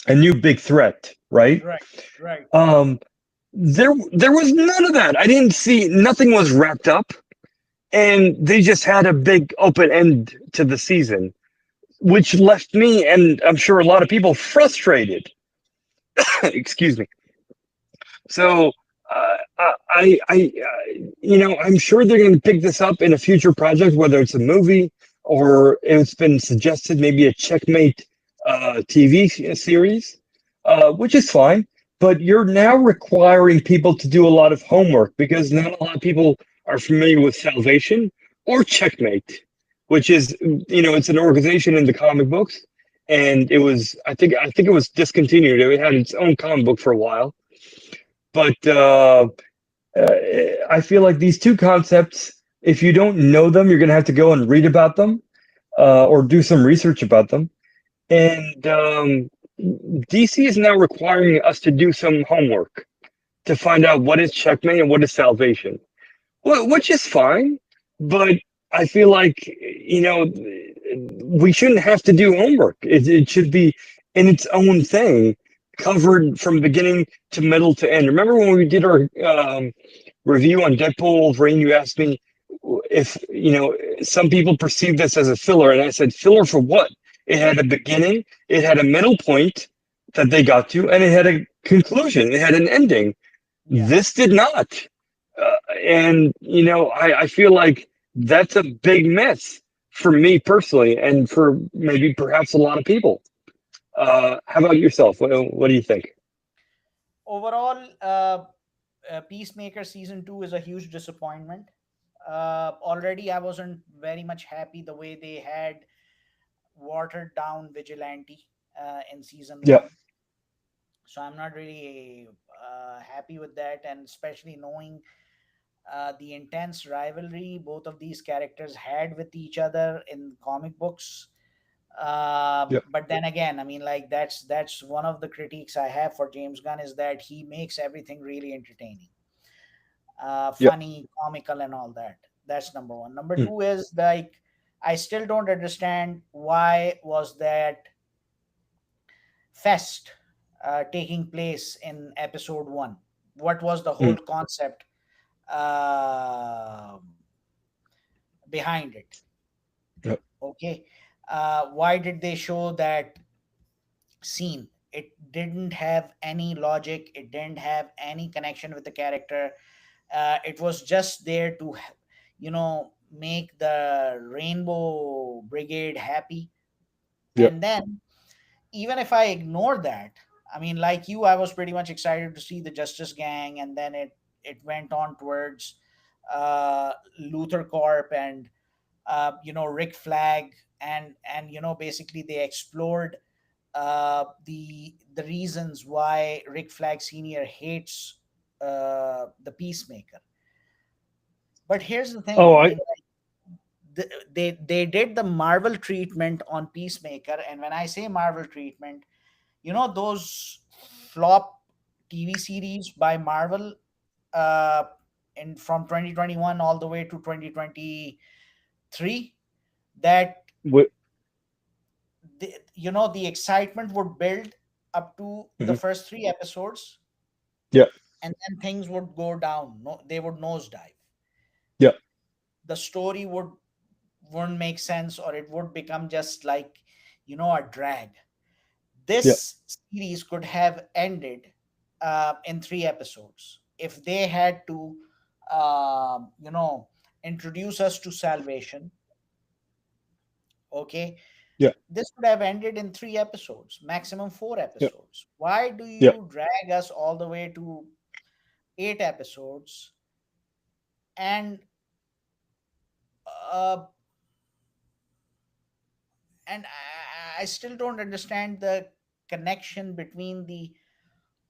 a new big threat, right? Right, right. Um, there was none of that. I didn't see nothing was wrapped up, and they just had a big open end to the season, which left me and I'm sure a lot of people frustrated. Excuse me. So I'm sure they're going to pick this up in a future project, whether it's a movie or it's been suggested maybe a Checkmate TV series, which is fine. But you're now requiring people to do a lot of homework because not a lot of people are familiar with Salvation or Checkmate, which is it's an organization in the comic books, and I think it was discontinued. It had its own comic book for a while, but uh, I feel like these two concepts, if you don't know them, you're going to have to go and read about them, or do some research about them. And DC is now requiring us to do some homework to find out what is checkmate and what is salvation, which is fine. But I feel like, we shouldn't have to do homework. It should be in its own thing, covered from beginning to middle to end. Remember when we did our review on Deadpool Wolverine, you asked me if, some people perceive this as a filler, and I said, filler for what? It had a beginning, it had a middle point that they got to, and it had a conclusion, it had an ending. Yeah. This did not. And, I feel like that's a big miss for me personally, and for maybe perhaps a lot of people. How about yourself? What do you think? Overall, Peacemaker season 2 is a huge disappointment. Already, I wasn't very much happy the way they had watered down Vigilante in season Yeah. 1. So I'm not really happy with that, and especially knowing the intense rivalry both of these characters had with each other in comic books. Yeah. But then again, I mean, like that's one of the critiques I have for James Gunn is that he makes everything really entertaining, Yeah. funny, comical, and all that. That's number one. Number Mm, two is like I still don't understand why was that fest taking place in episode 1. What was the whole mm, concept um behind it. Yep. Okay, why did they show that scene? It didn't have any logic. It didn't have any connection with the character. It was just there to, make the Rainbow Brigade happy. Yep. And then, even if I ignore that, I mean, like you, I was pretty much excited to see the Justice Gang, and then it went on towards Luther Corp and Rick Flag, and basically they explored the reasons why Rick Flag Senior hates the Peacemaker. But here's the thing. Oh, I I. mean, they did the Marvel treatment on Peacemaker, and when I say Marvel treatment, those flop TV series by Marvel, uh, in from 2021 all the way to 2023, that What? the excitement would build up to the Mhm. first three episodes, Yeah. and then things would go down. No, they would nosedive. Yeah. The story wouldn't make sense, or it would become just like a drag. Yeah. This series could have ended in three episodes if they had to introduce us to salvation. Okay, Yeah. this could have ended in three episodes, maximum four Yeah. episodes. Why do Yeah. you drag us all the way to eight episodes? And uh, I still don't understand the connection between the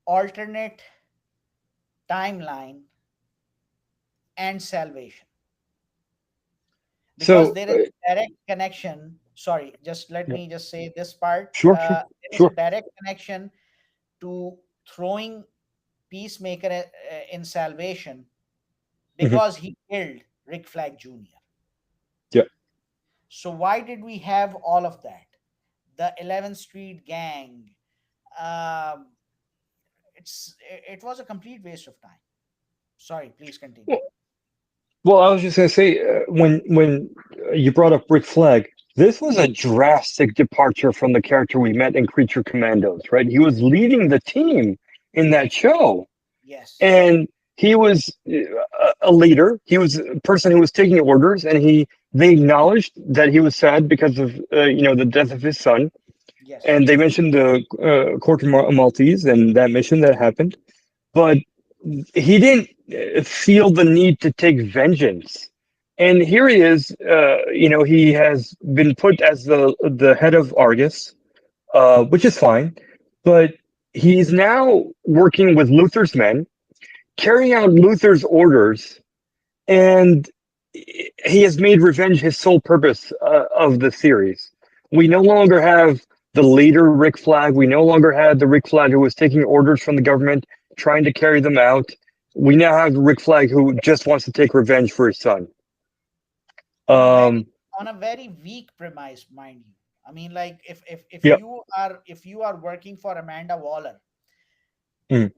alternate timeline and salvation, because So, there is a direct connection. Sorry, just let yeah. me just say this part. Sure. Sure. There is a Sure. direct connection to throwing Peacemaker in salvation, Hmm. because he killed Rick Flag Jr. Yeah. So why did we have all of that? The 11th Street Gang. Um, it was a complete waste of time. Sorry, please continue. Well, well, I was just gonna say when you brought up Rick Flag, this was a drastic departure from the character we met in Creature Commandos, right? He was leading the team in that show, Yes, and he was a leader. He was a person who was taking orders, and they acknowledged that he was sad because of the death of his son, yes. and they mentioned the Corto Maltese and that mission that happened, but he didn't feel the need to take vengeance. And here he is, he has been put as the head of Argus, which is fine, but he's now working with Luther's men, carrying out Luther's orders, and he has made revenge his sole purpose of the series. We no longer have the leader Rick Flag. We no longer had the Rick Flag who was taking orders from the government, trying to carry them out. We now have Rick Flag who just wants to take revenge for his son. on a very Um, on a very weak premise, mind you. I mean, like, if yeah, you are working for Amanda Waller, mm,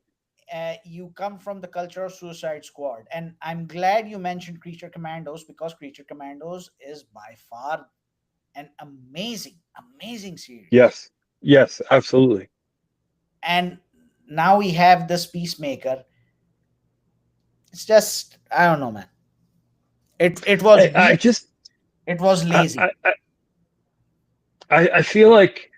you come from the culture of Suicide Squad, and I'm glad you mentioned Creature Commandos, because Creature Commandos is by far an amazing series. yes, yes, absolutely. And now we have this Peacemaker. It's just, I don't know, man. It was I weak. just It was I, lazy. I, I feel like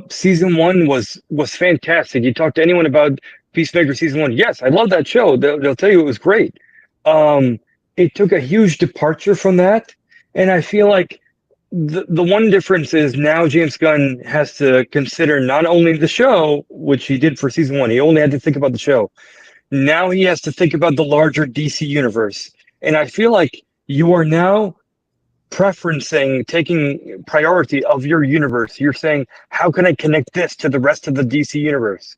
season one was fantastic. You talk to anyone about Peacemaker season one, yes, I love that show. They'll tell you it was great. It took a huge departure from that, and I feel like the one difference is now James Gunn has to consider not only the show, which he did for season one. He only had to think about the show. Now he has to think about the larger DC universe, and I feel like you are now preferencing taking priority of your universe. You're saying, how can I connect this to the rest of the DC universe?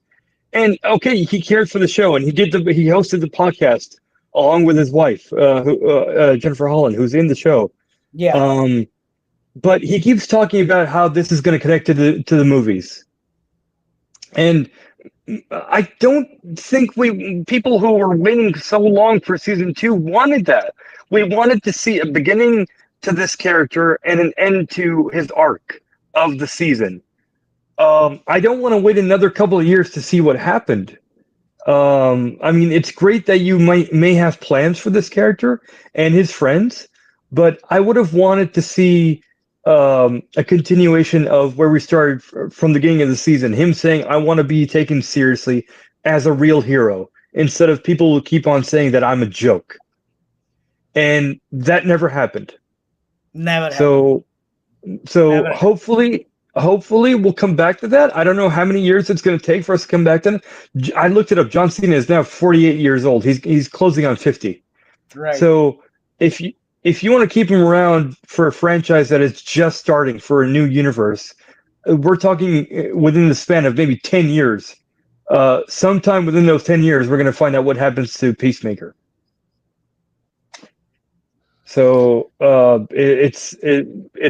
And okay, he cared for the show, and he hosted the podcast along with his wife, Jennifer Holland, who's in the show. Yeah. Um, but he keeps talking about how this is going to connect to the movies, and I don't think people who were waiting so long for season two wanted that. We wanted to see a beginning to this character and an end to his arc of the season. I don't want to wait another couple of years to see what happened. I mean, it's great that you may have plans for this character and his friends, but I would have wanted to see a continuation of where we started from the beginning of the season. Him saying, "I want to be taken seriously as a real hero," instead of people who keep on saying that I'm a joke, and that never happened. Never happened. So so Never happened. hopefully we'll come back to that. I don't know how many years it's going to take for us to come back to that. I looked it up. John Cena is now 48 years old. He's closing on 50. Right. So if you want to keep him around for a franchise that is just starting for a new universe, we're talking within the span of maybe 10 years. Sometime within those 10 years, we're going to find out what happens to Peacemaker. So it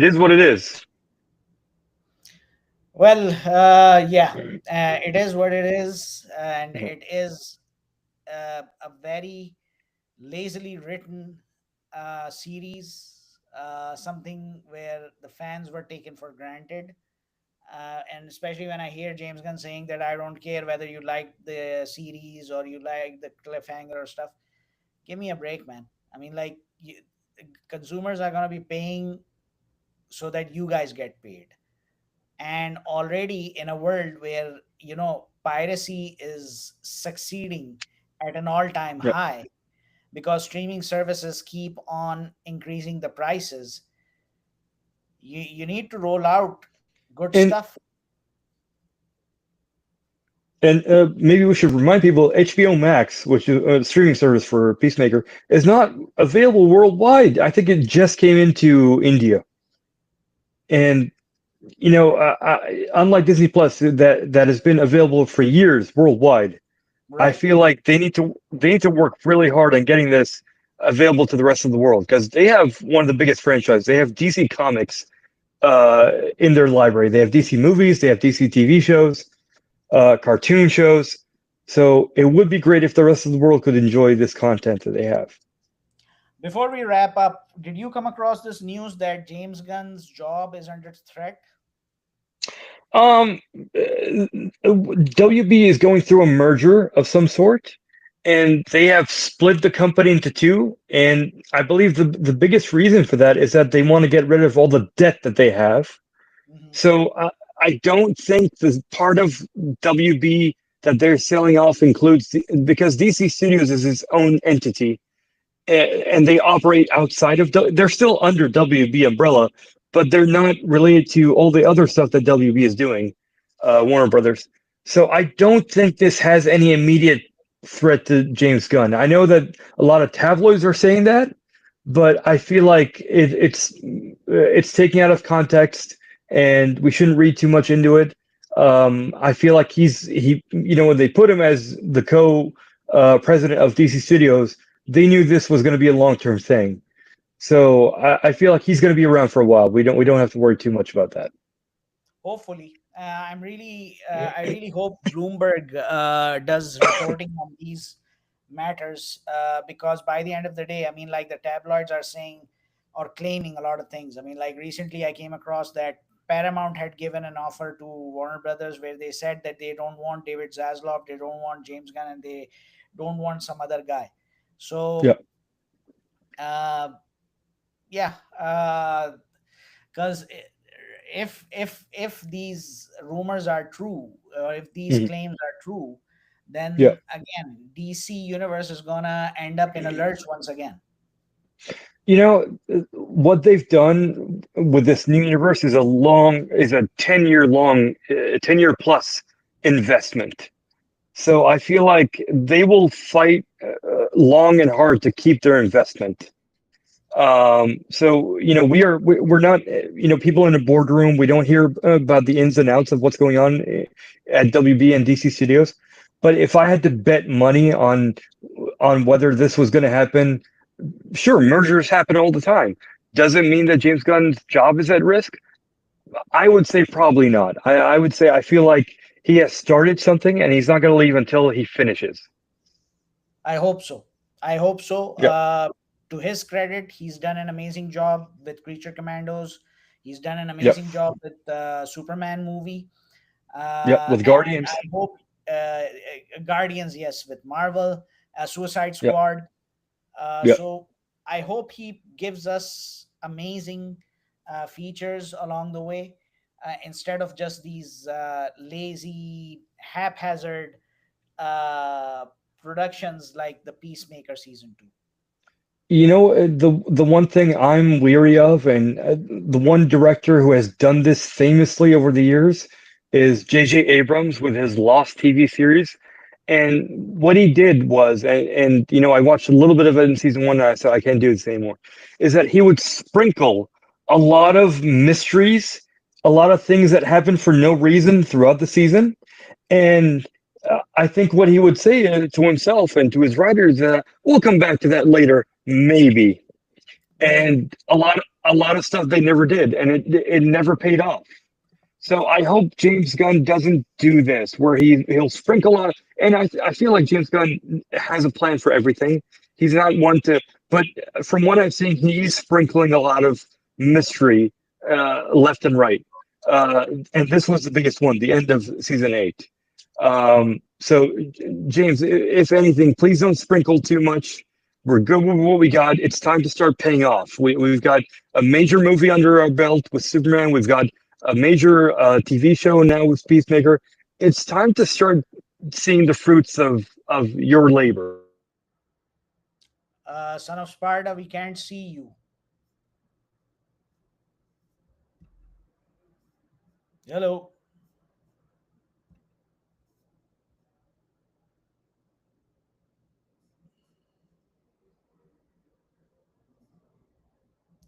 is what it is. Well, yeah, it is what it is, and it is a very lazily written series, something where the fans were taken for granted. And especially when I hear James Gunn saying that I don't care whether you like the series or you like the cliffhanger or stuff, give me a break, man. I mean, like, consumers are going to be paying so that you guys get paid. And already in a world where, piracy is succeeding at an all-time Yeah. high because streaming services keep on increasing the prices, you need to roll out good And stuff. maybe we should remind people HBO Max, which is a streaming service for Peacemaker, is not available worldwide. I think it just came into India. And unlike Disney Plus, that has been available for years worldwide, I Right. feel like they need to work really hard on getting this available to the rest of the world because they have one of the biggest franchises. They have DC Comics in their library. They have DC movies. They have DC TV shows, cartoon shows. So it would be great if the rest of the world could enjoy this content that they have. Before we wrap up, did you come across this news that James Gunn's job is under threat? Um, WB is going through a merger of some sort, and they have split the company into two. And I believe the biggest reason for that is that they want to get rid of all the debt that they have. Mhm. So I don't think the part of WB that they're selling off includes because DC Studios is its own entity and they operate outside of. They're still under WB umbrella, but they're not related to all the other stuff that WB is doing, Warner Brothers. So I don't think this has any immediate threat to James Gunn. I know that a lot of tabloids are saying that, but I feel like it's taken out of context, and we shouldn't read too much into it. I feel like when they put him as the co president of DC Studios, they knew this was going to be a long-term thing. So I feel like he's going to be around for a while. We don't have to worry too much about that. Hopefully, I really hope Bloomberg does reporting on these matters, because by the end of the day, I mean, like, the tabloids are saying or claiming a lot of things. I mean, like, recently I came across that Paramount had given an offer to Warner Brothers where they said that they don't want David Zaslav, they don't want James Gunn, and they don't want some other guy. Yeah. So, uh, yeah, because if these rumors are true, or if these Mhm. claims are true, Yeah. then again DC universe is gonna end up in a lurch once again. What they've done with this new universe is a 10-year long, 10-year plus investment. So I feel like they will fight long and hard to keep their investment. So we're not people in a boardroom. We don't hear about the ins and outs of what's going on at WB and DC Studios. But if I had to bet money on whether this was going to happen, sure, mergers happen all the time. Does it mean that James Gunn's job is at risk? I would say probably not. I would say I feel like he has started something and he's not going to leave until he finishes. I hope so. I hope so. Yep. To his credit, he's done an amazing job with Creature Commandos. He's done an Yep. amazing job with the Superman movie. Yep. With And I Guardians. hope Guardians, yes, with Marvel, Suicide Yep. Squad. Yep. So I hope he gives us amazing features along the way, instead of just these lazy, haphazard uh, productions like the Peacemaker season 2. The one thing I'm leery of, and the one director who has done this famously over the years, is J.J. Abrams with his Lost TV series. And what he did was, and I watched a little bit of it in season one, and I said I can't do this anymore. Is that he would sprinkle a lot of mysteries, a lot of things that happen for no reason throughout the season, and I think what he would say to himself and to his writers, we'll come back to that later, maybe. Maybe. And a lot of stuff they never did, and it never paid off. So I hope James Gunn doesn't do this, where he'll sprinkle on. And I feel like James Gunn has a plan for everything. He's not one to, but from what I've seen, he's sprinkling a lot of mystery left and right. And this was the biggest one, the end of season 8. So James, if anything, please don't sprinkle too much. We're good with what we got. It's time to start paying off. We've got a major movie under our belt with Superman. We've got a major TV show now with Peacemaker. It's time to start seeing the fruits of your labor. Son of Sparda, we can't see you. Hello.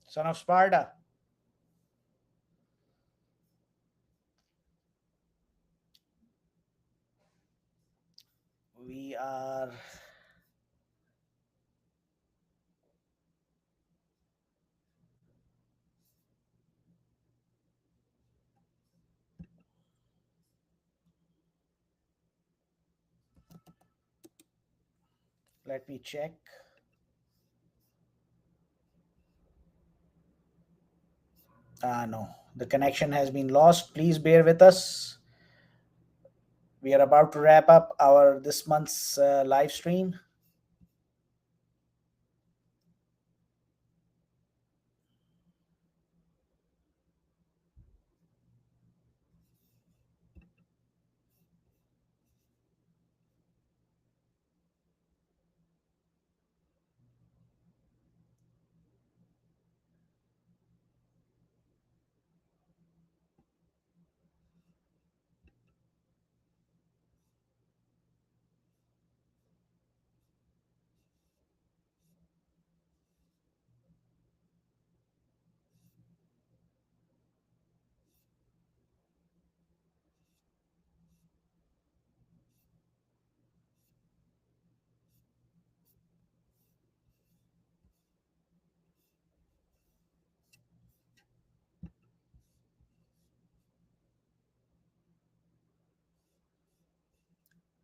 Son of Sparda. We are. Let me check. No, the connection has been lost. Please bear with us. We are about to wrap up our this month's live stream.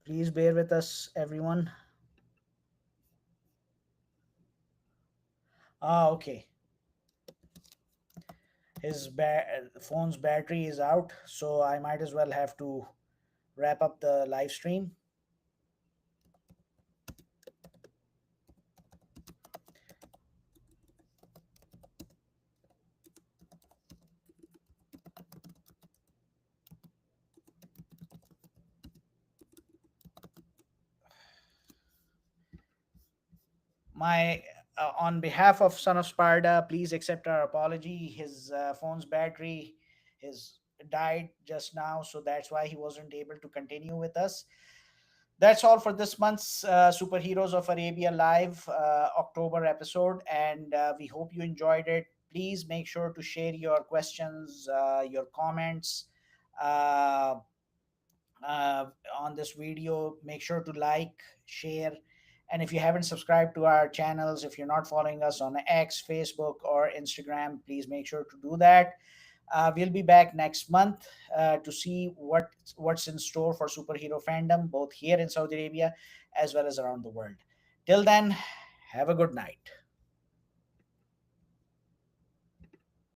Please bear with us, everyone. Okay. His phone's battery is out, so I might as well have to wrap up the live stream. My On behalf of Son of Sparda, please accept our apology. His phone's battery is died just now, so that's why he wasn't able to continue with us. That's all for this month's Superheroes of Arabia Live October episode, and we hope you enjoyed it. Please make sure to share your questions, your comments, uh, uh, on this video. Make sure to like, share, and if you haven't subscribed to our channels, if you're not following us on X, Facebook, or Instagram, please make sure to do that. We'll be back next month to see what's in store for superhero fandom, both here in Saudi Arabia as well as around the world. Till then, have a good night.